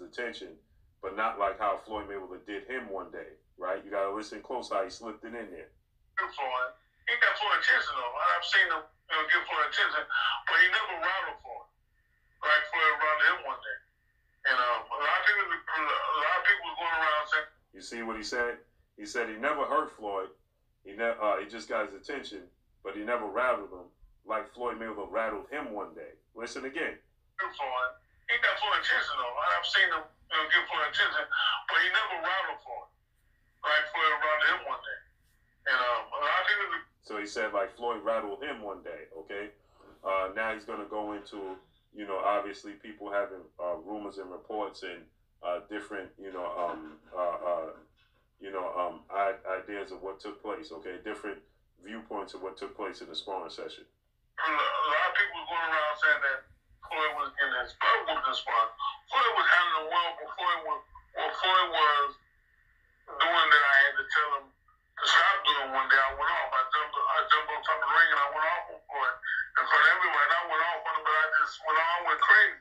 guys' attention, but not like how Floyd Mayweather did him one day, right? You got to listen close how he slipped it in there. Floyd, he got Floyd attention though. I've seen him, give Floyd attention, but he never rattled Floyd. Like Floyd rattled him one day, and a lot of people was going around saying. You see what he said? He said he never hurt Floyd. He just got his attention, but he never rattled him like Floyd Mayweather rattled him one day. Listen again. Floyd, he got Floyd attention though. I've seen him, give Floyd attention, but he never rattled Floyd like Floyd rattled him one day, and a lot of people. So he said like Floyd rattled him one day. Okay. Now he's going to go into, obviously people having rumors and reports and different, ideas of what took place. Okay, different viewpoints of what took place in the sparring session. A lot of people were going around saying that Floyd was in his butt with this one. Floyd was handling well before Floyd was doing that. I had to tell him to stop doing. One day I went off. I jumped on top of the ring and I went off on Floyd in front of everybody. I went off on him, but I just went crazy.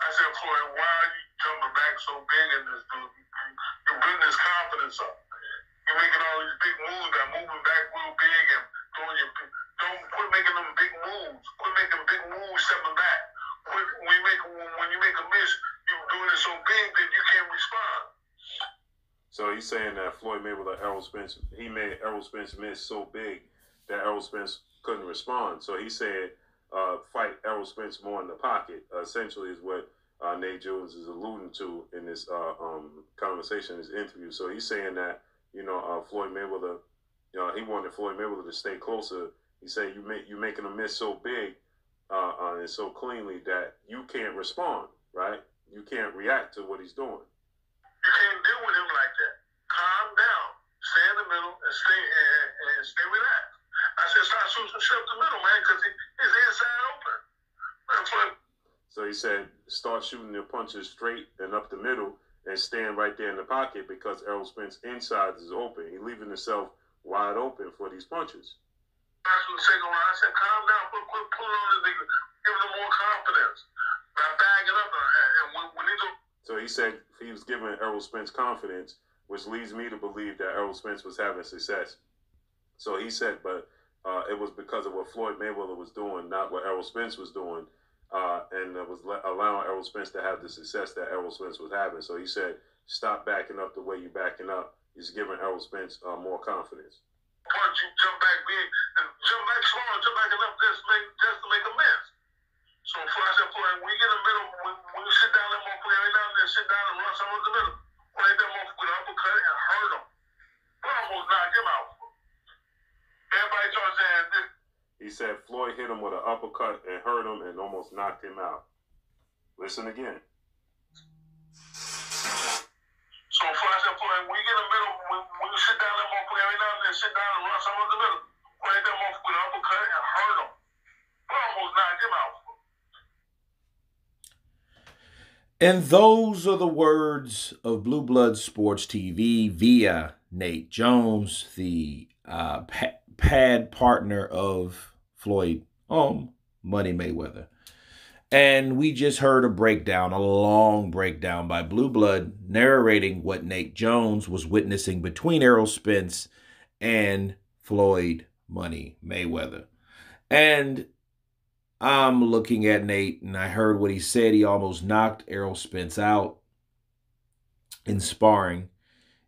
I said, Floyd, why are you jumping back so big in this dude? You're building his confidence up. You're making all these big moves, moving back real big and don't quit making them big moves. Quit making big moves, stepping back. When you make a miss, you're doing it so big that you can't respond. So he's saying that Floyd Mayweather, Errol Spence, he made Errol Spence miss so big that Errol Spence couldn't respond. So he said, fight Errol Spence more in the pocket, essentially is what Nate Jones is alluding to in this conversation, this interview. So he's saying that, Floyd Mayweather, he wanted Floyd Mayweather to stay closer. He said, you're making a miss so big and so cleanly that you can't respond, right? You can't react to what he's doing. You can't deal with him like that. Calm down. Stay in the middle and stay relaxed. I said, start shooting some shit up the middle, man, because his inside open. That's what. So he said, start shooting your punches straight and up the middle and stand right there in the pocket because Errol Spence inside is open. He's leaving himself wide open for these punches. That's what the second round. I said, calm down. Quit pulling on this nigga. Give him more confidence. Not bagging up. And when he go. So he said he was giving Errol Spence confidence, which leads me to believe that Errol Spence was having success. So he said, but it was because of what Floyd Mayweather was doing, not what Errol Spence was doing, and it was allowing Errol Spence to have the success that Errol Spence was having. So he said, stop backing up the way you're backing up. He's giving Errol Spence more confidence. Punch, you jump back big, and jump back slow, jump back enough just to make a miss. So I said, Floyd, when you get in the middle, when you sit down, that motherfucker every now and then sit down and run someone in the middle. When they that motherfucker with an uppercut and hurt him. But almost knocked him out. Everybody started saying this. He said Floyd hit him with an uppercut and hurt him and almost knocked him out. Listen again. So I said, Floyd, when you get in the middle, when you sit down, that motherfucker every now and then sit down and run someone in the middle. When they that motherfucker with an uppercut and hurt him. But almost knocked him out. And those are the words of Blueblood Sports TV via Nate Jones, the pad partner of Floyd, Money Mayweather. And we just heard a breakdown, a long breakdown by Blueblood narrating what Nate Jones was witnessing between Errol Spence and Floyd Money Mayweather. And I'm looking at Nate, and I heard what he said. He almost knocked Errol Spence out in sparring,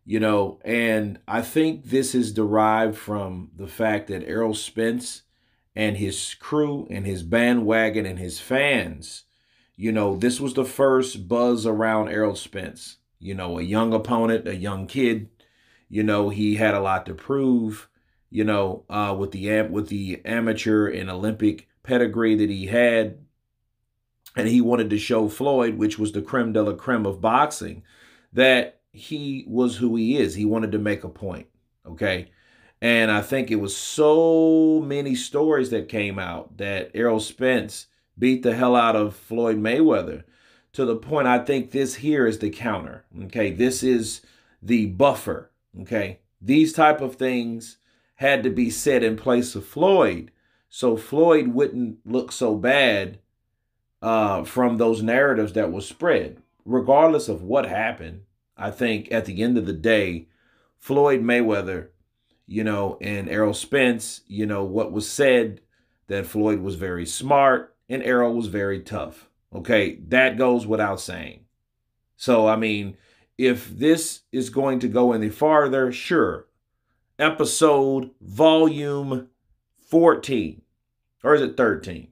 and I think this is derived from the fact that Errol Spence and his crew and his bandwagon and his fans, this was the first buzz around Errol Spence. A young opponent, a young kid, he had a lot to prove, with the amateur and Olympic pedigree that he had, and he wanted to show Floyd, which was the creme de la creme of boxing, that he was who he is. He wanted to make a point, okay? And I think it was so many stories that came out that Errol Spence beat the hell out of Floyd Mayweather to the point I think this here is the counter, okay? This is the buffer, okay? These type of things had to be set in place of Floyd, so Floyd wouldn't look so bad from those narratives that was spread. regardless of what happened, I think at the end of the day, Floyd Mayweather, and Errol Spence, what was said, that Floyd was very smart and Errol was very tough. Okay, that goes without saying. So, I mean, if this is going to go any farther, sure. Episode volume 14, or is it 13?